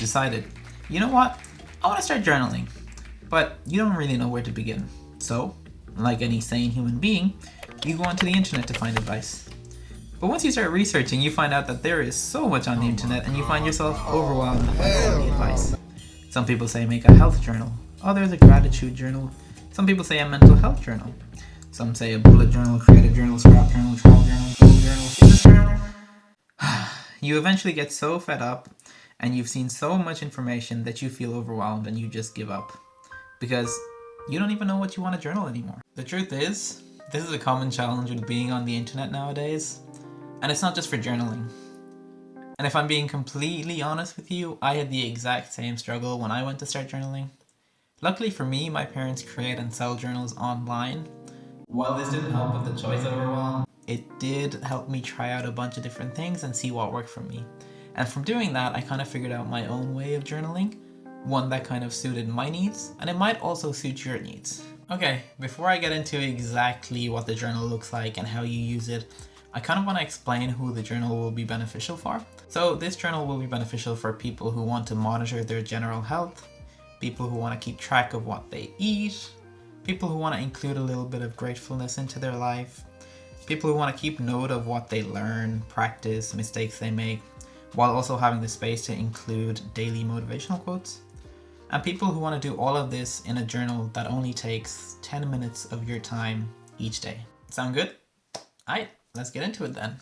decided, you know what, I want to start journaling, but you don't really know where to begin. So, like any sane human being, you go onto the internet to find advice. But once you start researching, you find out that there is so much on the internet and you find yourself overwhelmed by all the advice. Some people say make a health journal, others a gratitude journal, some people say a mental health journal, some say a bullet journal, creative journal, scrap journal, travel journal, food journal, fitness journal. You eventually get so fed up and you've seen so much information that you feel overwhelmed and you just give up because you don't even know what you want to journal anymore. The truth is, this is a common challenge with being on the internet nowadays, and it's not just for journaling. And if I'm being completely honest with you, I had the exact same struggle when I went to start journaling. Luckily for me, my parents create and sell journals online. While this didn't help with the choice overwhelm, it did help me try out a bunch of different things and see what worked for me. And from doing that, I kind of figured out my own way of journaling, one that kind of suited my needs, and it might also suit your needs. Okay, before I get into exactly what the journal looks like and how you use it, I kind of want to explain who the journal will be beneficial for. So this journal will be beneficial for people who want to monitor their general health, people who want to keep track of what they eat, people who want to include a little bit of gratefulness into their life, people who want to keep note of what they learn, practice, mistakes they make, while also having the space to include daily motivational quotes, and people who want to do all of this in a journal that only takes 10 minutes of your time each day. Sound good? Alright, let's get into it then.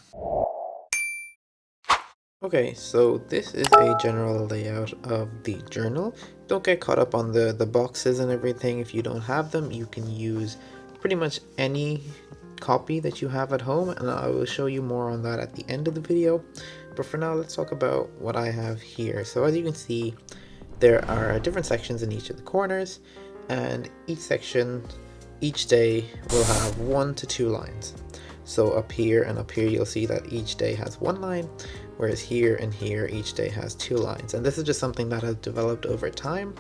Okay, so this is a general layout of the journal. Don't get caught up on the boxes and everything. If you don't have them, you can use pretty much any copy that you have at home, and I will show you more on that at the end of the video. But for now, let's talk about what I have here. So as you can see, there are different sections in each of the corners, and each section, each day will have 1 to 2 lines. So up here and up here, you'll see that each day has 1 line, whereas here and here, each day has 2 lines. And this is just something that has developed over time,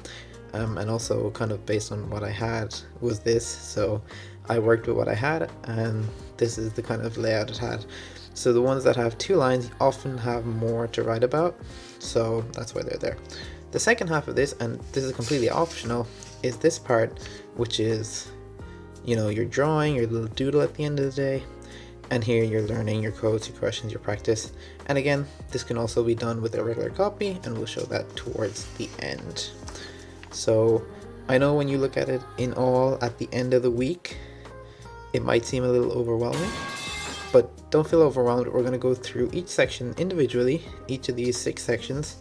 and also kind of based on what I had was this. So I worked with what I had, and this is the kind of layout it had. So the ones that have 2 lines often have more to write about, so that's why they're there. The second half of this, and this is completely optional, is this part, which is, you know, your drawing, your little doodle at the end of the day. And here you're learning your quotes, your questions, your practice. And again, this can also be done with a regular copy, and we'll show that towards the end. So I know when you look at it in all at the end of the week, it might seem a little overwhelming, but don't feel overwhelmed. We're going to go through each section individually, each of these 6 sections,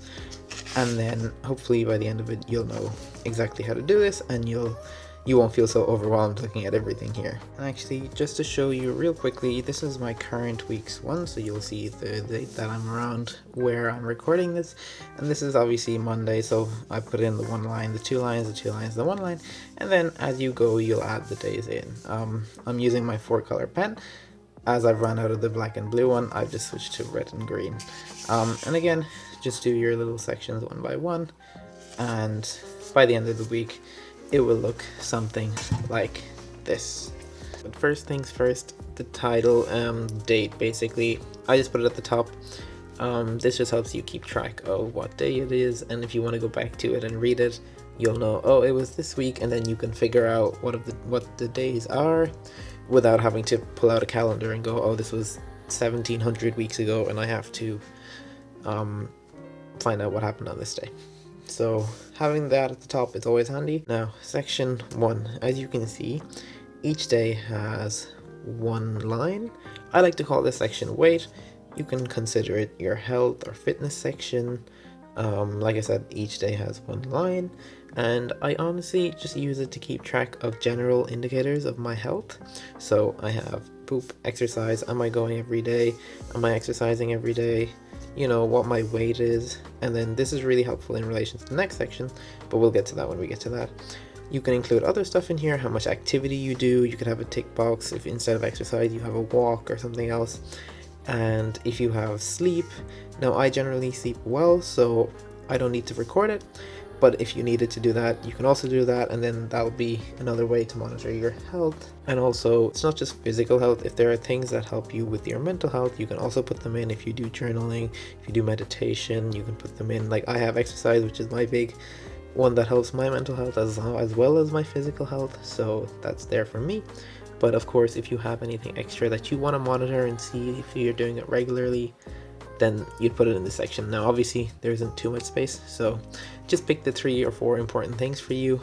and then hopefully by the end of it you'll know exactly how to do this, and you won't feel so overwhelmed looking at everything here. And actually, just to show you real quickly, this is my current week's one, so you'll see the date that I'm around where I'm recording this. And this is obviously Monday, so I put in the 1 line, the 2 lines, the 2 lines, the 1 line, and then as you go, you'll add the days in. I'm using my 4-color pen. As I've run out of the black and blue one, I've just switched to red and green. And again, just do your little sections one by one, and by the end of the week, it will look something like this. But first things first, the title, date, basically, I just put it at the top. This just helps you keep track of what day it is, and if you want to go back to it and read it, you'll know, oh, it was this week, and then you can figure out what the days are without having to pull out a calendar and go, oh, this was 1700 weeks ago, and I have to find out what happened on this day. So having that at the top is always handy. Now, section 1, as you can see, each day has 1 line. I like to call this section weight. You can consider it your health or fitness section. Like I said, each day has 1 line, and I honestly just use it to keep track of general indicators of my health. So I have poop, exercise, am I going every day, am I exercising every day, you know, what my weight is. And then this is really helpful in relation to the next section, but we'll get to that when we get to that. You can include other stuff in here, how much activity you do. You could have a tick box if instead of exercise you have a walk or something else. And if you have sleep, now I generally sleep well, so I don't need to record it, But if you needed to do that, you can also do that, and then that'll be another way to monitor your health. And also, it's not just physical health. If there are things that help you with your mental health, you can also put them in. If you do journaling, if you do meditation, you can put them in. Like I have exercise, which is my big one that helps my mental health as well as my physical health, so that's there for me. But of course, if you have anything extra that you want to monitor and see if you're doing it regularly, then you'd put it in this section. Now obviously there isn't too much space, so just pick the 3 or 4 important things for you,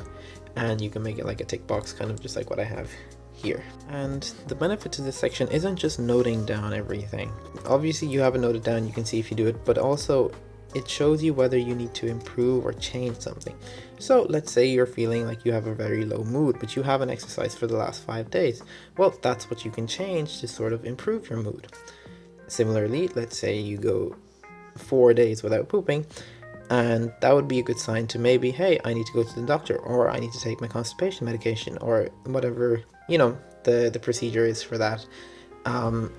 and you can make it like a tick box, kind of just like what I have here. And the benefit to this section isn't just noting down everything. Obviously you have it noted down, you can see if you do it, but also it shows you whether you need to improve or change something. So let's say you're feeling like you have a very low mood, but you haven't exercised for the last 5 days. Well, that's what you can change to sort of improve your mood. Similarly, let's say you go 4 days without pooping, and that would be a good sign to maybe, hey, I need to go to the doctor, or I need to take my constipation medication, or whatever, you know, the procedure is for that.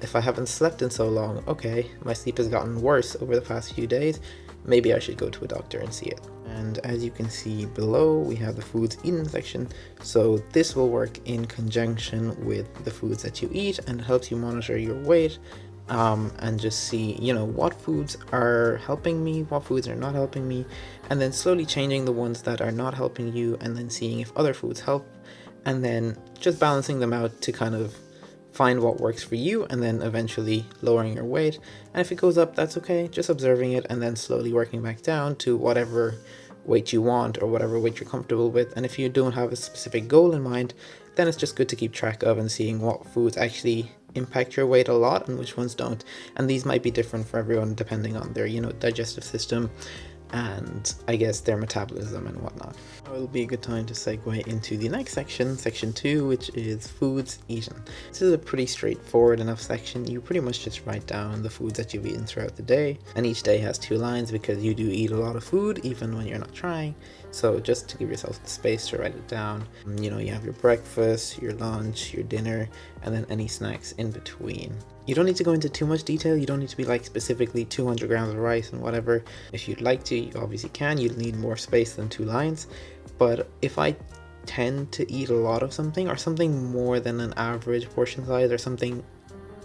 If I haven't slept in so long, okay, my sleep has gotten worse over the past few days, maybe I should go to a doctor and see it. And as you can see below, we have the foods eaten section. So this will work in conjunction with the foods that you eat, and it helps you monitor your weight, and just see, you know, what foods are helping me, what foods are not helping me, and then slowly changing the ones that are not helping you, and then seeing if other foods help, and then just balancing them out to kind of find what works for you, and then eventually lowering your weight. And if it goes up, that's okay, just observing it and then slowly working back down to whatever weight you want or whatever weight you're comfortable with. And if you don't have a specific goal in mind, then it's just good to keep track of and seeing what foods actually impact your weight a lot and which ones don't. And these might be different for everyone depending on their, you know, digestive system and I guess their metabolism and whatnot. It'll be a good time to segue into the next section, section 2, which is foods eaten. This is a pretty straightforward enough section. You pretty much just write down the foods that you've eaten throughout the day, and each day has 2 lines because you do eat a lot of food even when you're not trying. So just to give yourself the space to write it down, you know, you have your breakfast, your lunch, your dinner, and then any snacks in between. You don't need to go into too much detail. You don't need to be like specifically 200 grams of rice and whatever. If you'd like to, you obviously can. You'll need more space than 2 lines. But if I tend to eat a lot of something, or something more than an average portion size, or something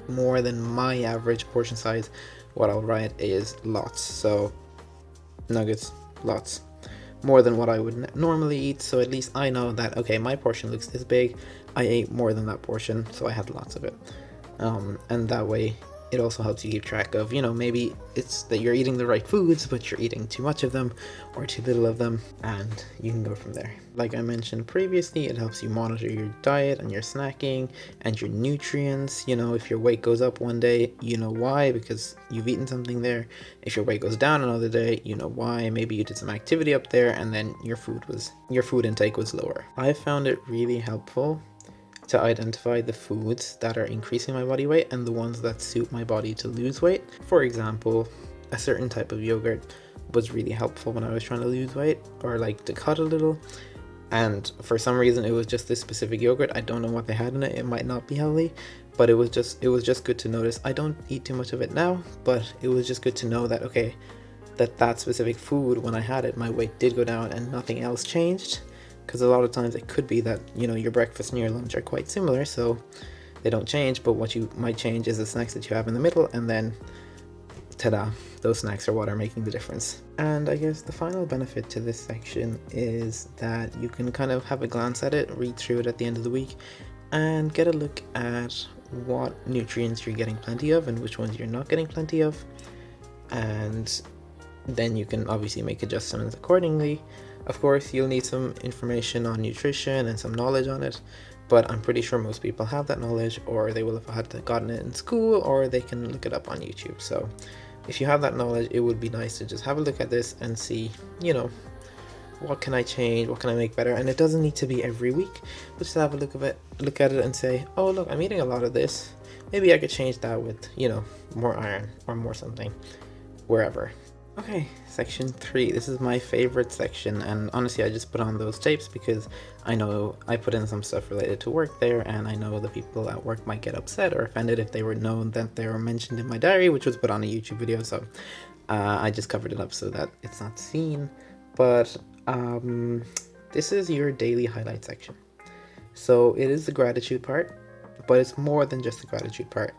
more than my average portion size, what I'll write is lots. So nuggets, lots. More than what I would normally eat, so at least I know that, okay, my portion looks this big, I ate more than that portion, so I had lots of it. And that way it also helps you keep track of, you know, maybe it's that you're eating the right foods, but you're eating too much of them or too little of them, and you can go from there. Like I mentioned previously, it helps you monitor your diet and your snacking and your nutrients. You know, if your weight goes up one day, you know why, because you've eaten something there. If your weight goes down another day, you know why. Maybe you did some activity up there and then your food intake was lower. I found it really helpful to identify the foods that are increasing my body weight and the ones that suit my body to lose weight. For example, a certain type of yogurt was really helpful when I was trying to lose weight or like to cut a little. And for some reason it was just this specific yogurt. I don't know what they had in it. It might not be healthy, but it was just good to notice. I don't eat too much of it now, but it was just good to know that, okay, that specific food, when I had it, my weight did go down and nothing else changed. Because a lot of times it could be that, you know, your breakfast and your lunch are quite similar, so they don't change, but what you might change is the snacks that you have in the middle, and then ta-da, those snacks are what are making the difference. And I guess the final benefit to this section is that you can kind of have a glance at it, read through it at the end of the week, and get a look at what nutrients you're getting plenty of and which ones you're not getting plenty of, and then you can obviously make adjustments accordingly. Of course, you'll need some information on nutrition and some knowledge on it, but I'm pretty sure most people have that knowledge, or they will have had gotten it in school, or they can look it up on YouTube. So if you have that knowledge, it would be nice to just have a look at this and see, you know, what can I change, what can I make better. And it doesn't need to be every week, but just have a look at it and say, oh look, I'm eating a lot of this, maybe I could change that with, you know, more iron or more something wherever. Okay, section 3. This is my favorite section, and honestly I just put on those tapes because I know I put in some stuff related to work there, and I know the people at work might get upset or offended if they were known that they were mentioned in my diary, which was put on a YouTube video. So I just covered it up so that it's not seen. But this is your daily highlight section. So it is the gratitude part, but it's more than just the gratitude part.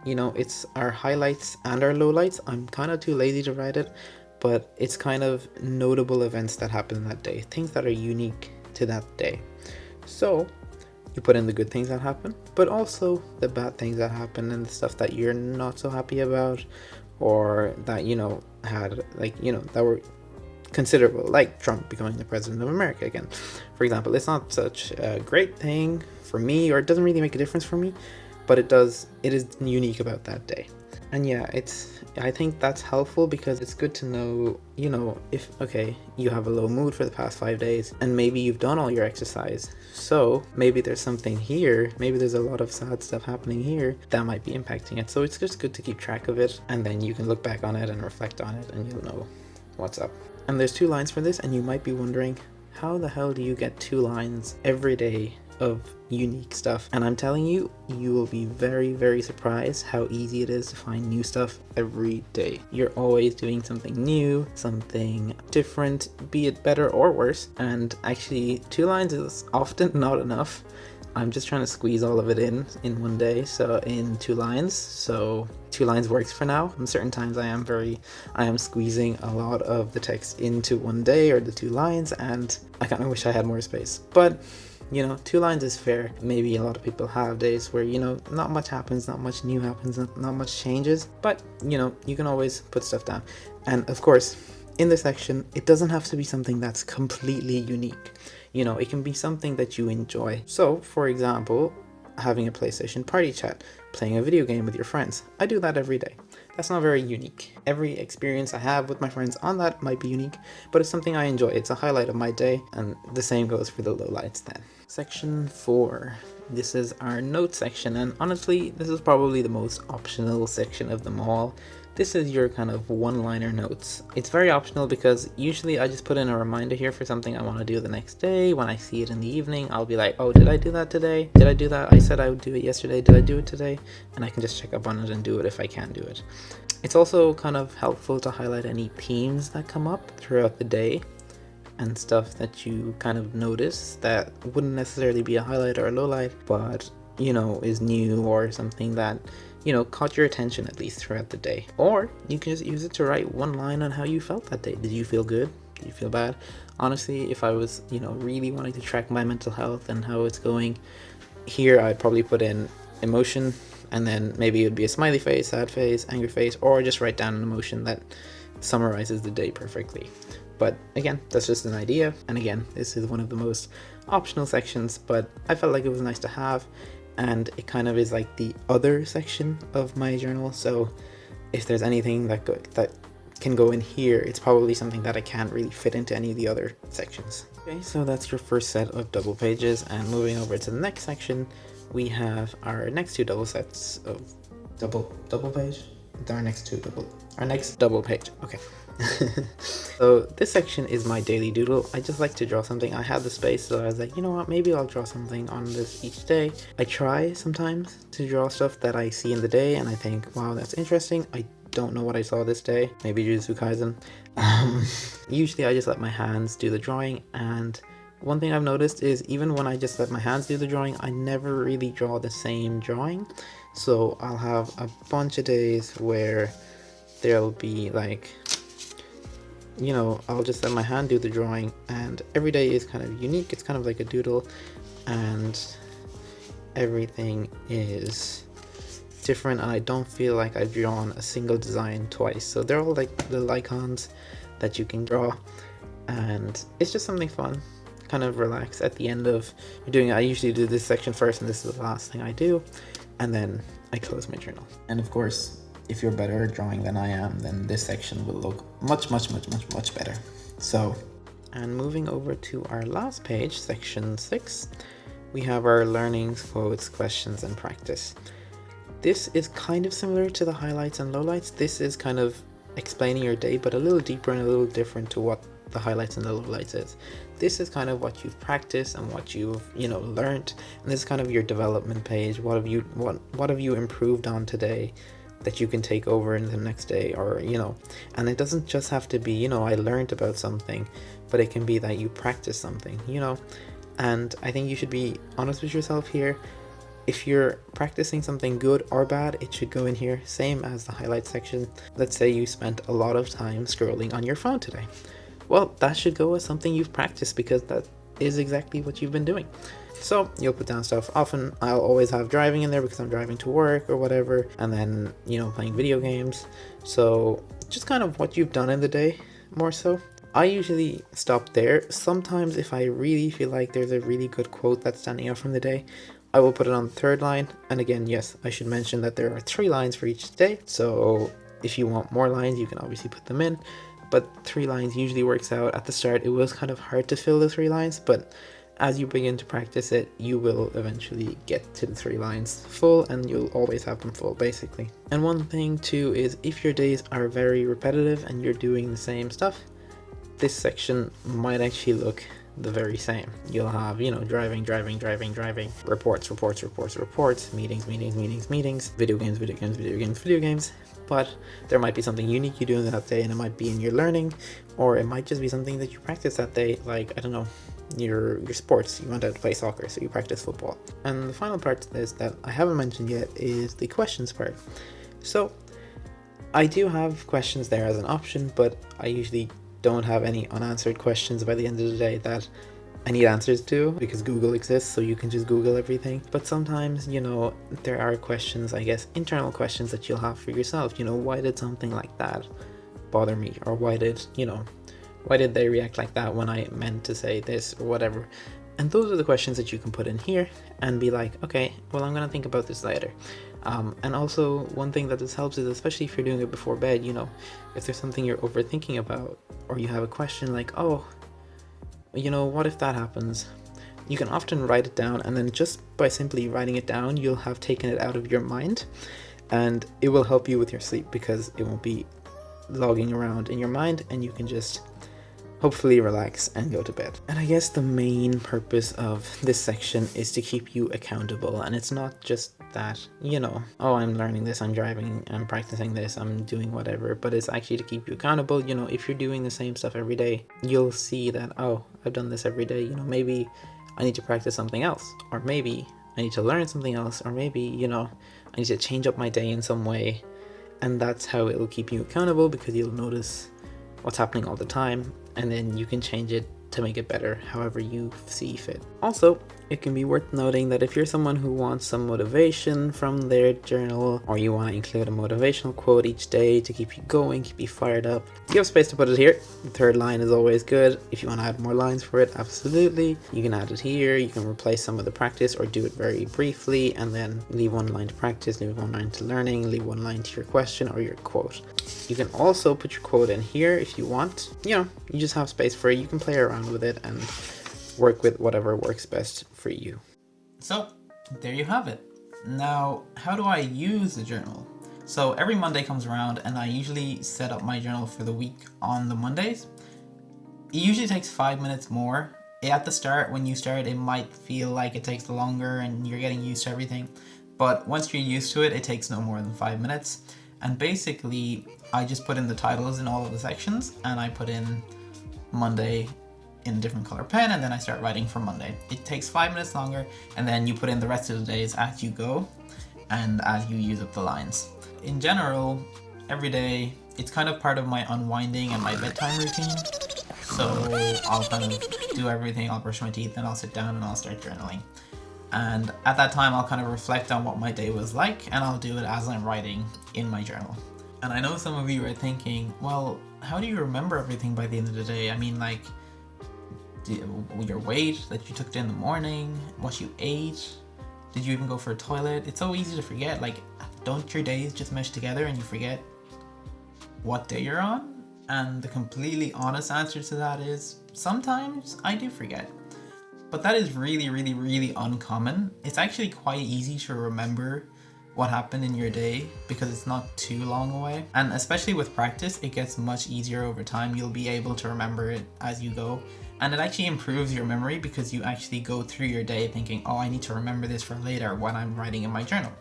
You know, it's our highlights and our lowlights. I'm kind of too lazy to write it, but it's kind of notable events that happen that day, things that are unique to that day. So you put in the good things that happen, but also the bad things that happen and the stuff that you're not so happy about, or that, you know, had, like, you know, that were considerable, like Trump becoming the president of America again, for example. It's not such a great thing for me, or it doesn't really make a difference for me, but it is unique about that day. And yeah, I think that's helpful because it's good to know, you know, if, okay, you have a low mood for the past 5 days and maybe you've done all your exercise, so maybe there's something here, maybe there's a lot of sad stuff happening here that might be impacting it. So it's just good to keep track of it, and then you can look back on it and reflect on it, and you'll know what's up. And there's 2 lines for this, and you might be wondering, how the hell do you get 2 lines every day of unique stuff? And I'm telling you, you will be very, very surprised how easy it is to find new stuff every day. You're always doing something new, something different, be it better or worse. And actually 2 lines is often not enough. I'm just trying to squeeze all of it in one day, so in 2 lines. So 2 lines works for now. On certain times I am squeezing a lot of the text into one day, or the 2 lines, and I kind of wish I had more space. But you know, 2 lines is fair. Maybe a lot of people have days where, you know, not much happens, not much new happens, not much changes, but you know, you can always put stuff down. And of course, in this section, it doesn't have to be something that's completely unique. You know, it can be something that you enjoy. So, for example, having a PlayStation party chat, playing a video game with your friends. I do that every day. That's not very unique. Every experience I have with my friends on that might be unique, but it's something I enjoy. It's a highlight of my day, and the same goes for the lowlights then. Section 4. This is our notes section, and honestly, this is probably the most optional section of them all. This is your kind of one-liner notes. It's very optional because usually I just put in a reminder here for something I want to do the next day. When I see it in the evening, I'll be like, oh, did I do that today? Did I do that? I said I would do it yesterday. Did I do it today? And I can just check up on it and do it if I can do it. It's also kind of helpful to highlight any themes that come up throughout the day and stuff that you kind of notice that wouldn't necessarily be a highlight or a lowlight, but, you know, is new or something that, you know, caught your attention at least throughout the day. Or you can just use it to write one line on how you felt that day. Did you feel good? Did you feel bad? Honestly, if I was, you know, really wanting to track my mental health and how it's going, here I'd probably put in emotion, and then maybe it would be a smiley face, sad face, angry face, or just write down an emotion that summarizes the day perfectly. But again, that's just an idea. And again, this is one of the most optional sections, but I felt like it was nice to have. And it kind of is like the other section of my journal. So if there's anything that can go in here, it's probably something that I can't really fit into any of the other sections. Okay, so that's your first set of double pages. And moving over to the next section, we have our next 2 double sets of double page. Our next double page. Okay. So this section is my daily doodle. I just like to draw something. I had the space, so I was like, you know what, maybe I'll draw something on this each day. I try sometimes to draw stuff that I see in the day and I think, wow, that's interesting. I don't know what I saw this day. Maybe Jujutsu Kaisen. Usually I just let my hands do the drawing, and one thing I've noticed is even when I just let my hands do the drawing, I never really draw the same drawing. So I'll have a bunch of days where there'll be like, you know, I'll just let my hand do the drawing, and every day is kind of unique. It's kind of like a doodle, and everything is different, and I don't feel like I've drawn a single design twice. So they're all like little icons that you can draw, and it's just something fun, kind of relax at the end of doing it. I usually do this section first, and this is the last thing I do, and then I close my journal. And of course, if you're better at drawing than I am, then this section will look much better. So, and moving over to our last page, section 6, we have our learnings, quotes, questions, and practice. This is kind of similar to the highlights and lowlights. This is kind of explaining your day, but a little deeper and a little different to what the highlights and the lowlights is. This is kind of what you've practiced and what you've, you know, learned, and this is kind of your development page. What have you improved on today? that you can take over in the next day, or and it doesn't just have to be I learned about something, but it can be that you practice something, and I think you should be honest with yourself here. If you're practicing something good or bad, it should go in here, same as the highlight section. Let's say you spent a lot of time scrolling on your phone today. Well, that should go as something you've practiced, because that is exactly what you've been doing. So you'll put down stuff. Often I'll always have driving in there because I'm driving to work or whatever, and then playing video games. So just kind of what you've done in the day, more so. I usually stop there. Sometimes if I really feel like there's a really good quote that's standing out from the day, I will put it on the third line. And again, yes, I should mention that there are 3 lines for each day. So if you want more lines, you can obviously put them in, but 3 lines usually works out. At the start, it was kind of hard to fill the 3 lines, but as you begin to practice it, you will eventually get to the 3 lines full, and you'll always have them full, basically. And one thing too is, if your days are very repetitive and you're doing the same stuff, this section might actually look the very same. You'll have, driving, reports, meetings, video games, but there might be something unique you do in that day, and it might be in your learning, or it might just be something that you practice that day, like, I don't know, your sports. You went out to play soccer, so you practice football. And the final part to this that I haven't mentioned yet is the questions part. So I do have questions there as an option, but I usually don't have any unanswered questions by the end of the day that I need answers to, because Google exists, so you can just Google everything. But sometimes, there are questions, I guess, internal questions that you'll have for yourself. Why did something like that bother me? Or why did they react like that when I meant to say this, or whatever? And those are the questions that you can put in here and be like, okay, well, I'm gonna think about this later. And also, one thing that this helps is, especially if you're doing it before bed, if there's something you're overthinking about, or you have a question like, oh, what if that happens? You can often write it down, and then just by simply writing it down, you'll have taken it out of your mind, and it will help you with your sleep, because it won't be logging around in your mind, and you can just hopefully relax and go to bed. And I guess the main purpose of this section is to keep you accountable, and it's not just that, oh, I'm learning this, I'm driving, I'm practicing this, I'm doing whatever, but it's actually to keep you accountable. If you're doing the same stuff every day, you'll see that, oh, I've done this every day, maybe I need to practice something else, or maybe I need to learn something else, or maybe, I need to change up my day in some way. And that's how it will keep you accountable, because you'll notice what's happening all the time, and then you can change it to make it better however you see fit. Also, it can be worth noting that if you're someone who wants some motivation from their journal, or you want to include a motivational quote each day to keep you going, keep you fired up, you have space to put it here. The third line is always good. If you want to add more lines for it, absolutely. You can add it here. You can replace some of the practice, or do it very briefly, and then leave 1 line to practice, leave 1 line to learning, leave 1 line to your question or your quote. You can also put your quote in here if you want. You just have space for it. You can play around with it and work with whatever works best for you. So there you have it. Now, how do I use the journal? So every Monday comes around, and I usually set up my journal for the week on the Mondays. It usually takes 5 minutes more. At the start, when you start, it might feel like it takes longer and you're getting used to everything. But once you're used to it, it takes no more than 5 minutes. And basically, I just put in the titles in all of the sections, and I put in Monday in a different color pen, and then I start writing for Monday. It takes 5 minutes longer, and then you put in the rest of the days as you go and as you use up the lines. In general, every day, it's kind of part of my unwinding and my bedtime routine. So I'll kind of do everything, I'll brush my teeth, then I'll sit down and I'll start journaling. And at that time, I'll kind of reflect on what my day was like, and I'll do it as I'm writing in my journal. And I know some of you are thinking, well, how do you remember everything by the end of the day? I mean, like, your weight that you took in the morning, what you ate, did you even go for a toilet? It's so easy to forget. Like, don't your days just mesh together and you forget what day you're on? And the completely honest answer to that is, sometimes I do forget. But that is really, really, really uncommon. It's actually quite easy to remember what happened in your day because it's not too long away. And especially with practice, it gets much easier over time. You'll be able to remember it as you go. And it actually improves your memory because you actually go through your day thinking, oh, I need to remember this for later when I'm writing in my journal.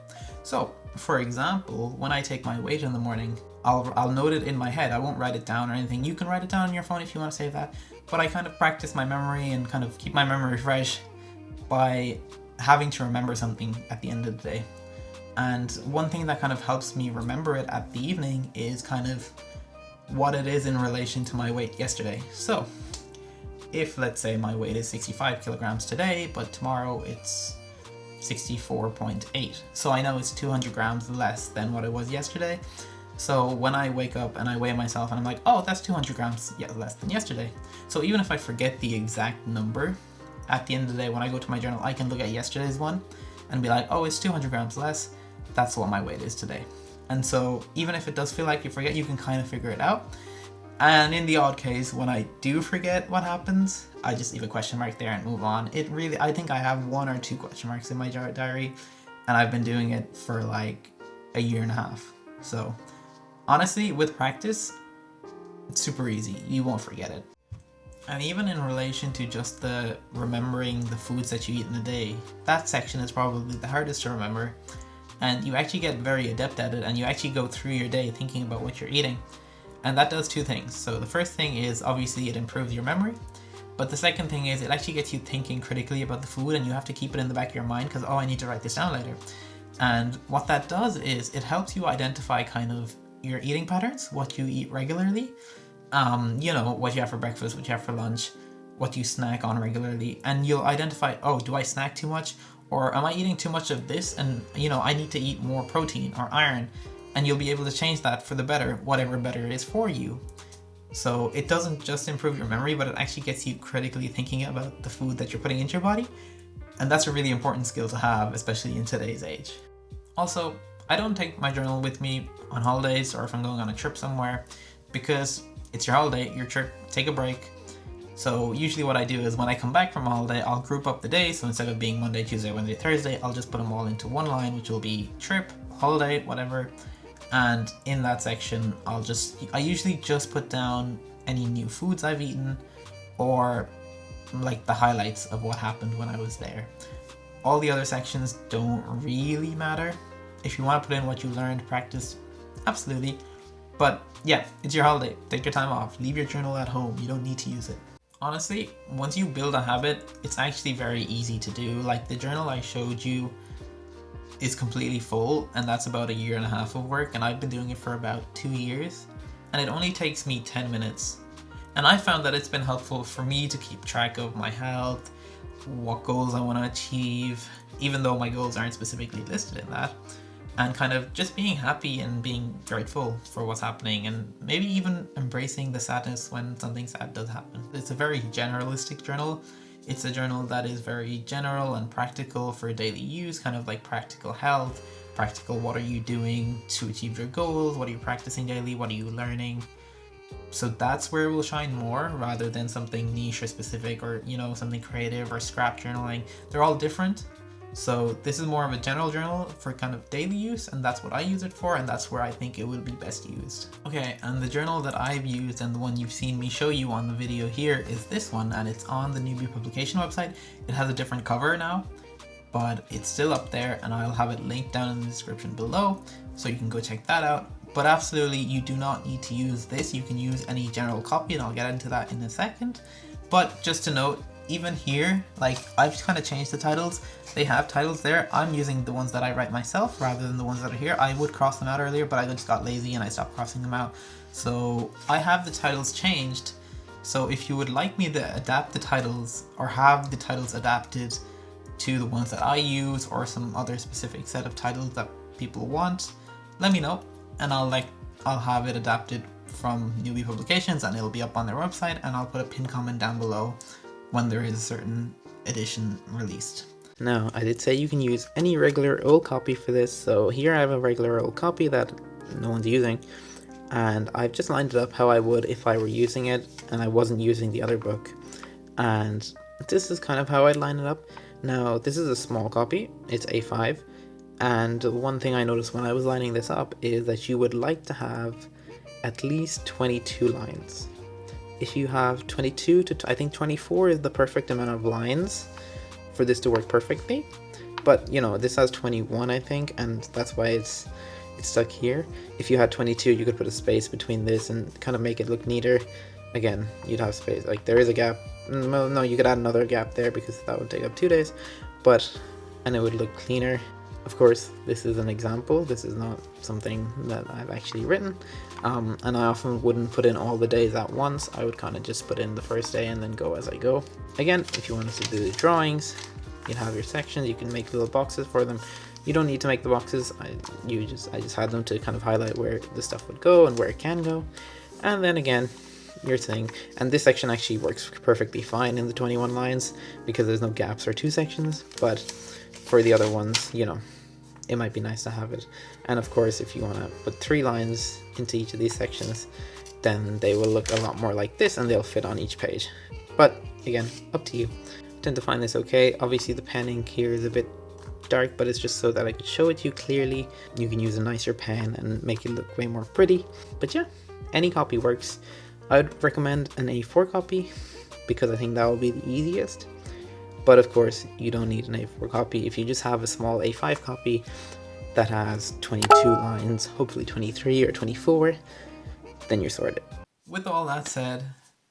So for example, when I take my weight in the morning, I'll note it in my head. I won't write it down or anything. You can write it down on your phone if you want to save that. But I kind of practice my memory and kind of keep my memory fresh by having to remember something at the end of the day. And one thing that kind of helps me remember it at the evening is kind of what it is in relation to my weight yesterday. So if, let's say, my weight is 65 kilograms today, but tomorrow it's 64.8. So I know it's 200 grams less than what it was yesterday. So when I wake up and I weigh myself and I'm like, oh, that's 200 grams less than yesterday. So even if I forget the exact number, at the end of the day, when I go to my journal, I can look at yesterday's one and be like, oh, it's 200 grams less. That's what my weight is today. And so even if it does feel like you forget, you can kind of figure it out. And in the odd case, when I do forget what happens, I just leave a question mark there and move on. I think I have 1 or 2 question marks in my diary, and I've been doing it for like a year and a half. So honestly, with practice, it's super easy. You won't forget it. And even in relation to just the remembering the foods that you eat in a day, that section is probably the hardest to remember. And you actually get very adept at it, and you actually go through your day thinking about what you're eating. And that does 2 things. So the first thing is obviously it improves your memory, but the second thing is it actually gets you thinking critically about the food, and you have to keep it in the back of your mind because, oh, I need to write this down later. And what that does is it helps you identify kind of your eating patterns, what you eat regularly, what you have for breakfast, what you have for lunch, what you snack on regularly, and you'll identify, oh, do I snack too much? Or am I eating too much of this? And, I need to eat more protein or iron. And you'll be able to change that for the better, whatever better it is for you. So it doesn't just improve your memory, but it actually gets you critically thinking about the food that you're putting into your body. And that's a really important skill to have, especially in today's age. Also, I don't take my journal with me on holidays or if I'm going on a trip somewhere, because it's your holiday, your trip, take a break. So usually what I do is when I come back from a holiday, I'll group up the days. So instead of being Monday, Tuesday, Wednesday, Thursday, I'll just put them all into one line, which will be trip, holiday, whatever. And in that section, I usually just put down any new foods I've eaten or like the highlights of what happened when I was there. All the other sections don't really matter. If you want to put in what you learned, practice, absolutely. But yeah, it's your holiday. Take your time off. Leave your journal at home. You don't need to use it. Honestly, once you build a habit, it's actually very easy to do. Like the journal I showed you is completely full, and that's about 1.5 years of work, and I've been doing it for about 2 years, and it only takes me 10 minutes. And I found that it's been helpful for me to keep track of my health, what goals I want to achieve, even though my goals aren't specifically listed in that, and kind of just being happy and being grateful for what's happening, and maybe even embracing the sadness when something sad does happen. It's a very generalistic journal. It's a journal that is very general and practical for daily use, kind of like practical health, practical what are you doing to achieve your goals, what are you practicing daily, what are you learning. So that's where it will shine more rather than something niche or specific or, something creative or scrap journaling. They're all different. So this is more of a general journal for kind of daily use, and that's what I use it for, and that's where I think it would be best used. Okay, and the journal that I've used and the one you've seen me show you on the video here is this one, and it's on the Newbie Publication website. It has a different cover now, but it's still up there, and I'll have it linked down in the description below, so you can go check that out. But absolutely, you do not need to use this. You can use any general copy, and I'll get into that in a second. But just to note, even here, like I've kind of changed the titles. They have titles there. I'm using the ones that I write myself rather than the ones that are here. I would cross them out earlier, but I just got lazy and I stopped crossing them out. So I have the titles changed. So if you would like me to adapt the titles or have the titles adapted to the ones that I use or some other specific set of titles that people want, let me know, and I'll have it adapted from Newbie Publications, and it'll be up on their website, and I'll put a pinned comment down below when there is a certain edition released. Now, I did say you can use any regular old copy for this, so here I have a regular old copy that no one's using, and I've just lined it up how I would if I were using it and I wasn't using the other book. And this is kind of how I'd line it up. Now, this is a small copy, it's A5, and one thing I noticed when I was lining this up is that you would like to have at least 22 lines. If you have 22 to, I think 24 is the perfect amount of lines for this to work perfectly. But you know, this has 21, I think, and that's why it's stuck here. If you had 22, you could put a space between this and kind of make it look neater. Again, you'd have space. Like, there is a gap. Well, no, you could add another gap there because that would take up 2 days, and it would look cleaner. Of course, this is an example. This is not something that I've actually written. And I often wouldn't put in all the days at once. I would kind of just put in the first day and then go as I go. Again, if you wanted to do the drawings, you'd have your sections. You can make little boxes for them. You don't need to make the boxes. I just had them to kind of highlight where the stuff would go and where it can go. And then again, your thing. And this section actually works perfectly fine in the 21 lines because there's no gaps or 2 sections. But for the other ones, you know, it might be nice to have it. And of course, if you want to put 3 lines into each of these sections, then they will look a lot more like this and they'll fit on each page. But again, up to you. I tend to find this okay. Obviously the pen ink here is a bit dark, but it's just so that I can show it to you clearly. You can use a nicer pen and make it look way more pretty. But yeah, any copy works. I would recommend an A4 copy because I think that will be the easiest. But of course, you don't need an A4 copy. If you just have a small A5 copy that has 22 lines, hopefully 23 or 24, then you're sorted. With all that said,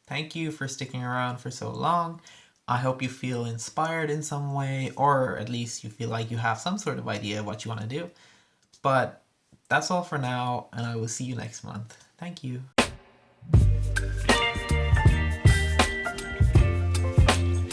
thank you for sticking around for so long. I hope you feel inspired in some way, or at least you feel like you have some sort of idea of what you want to do. But that's all for now, and I will see you next month. Thank you.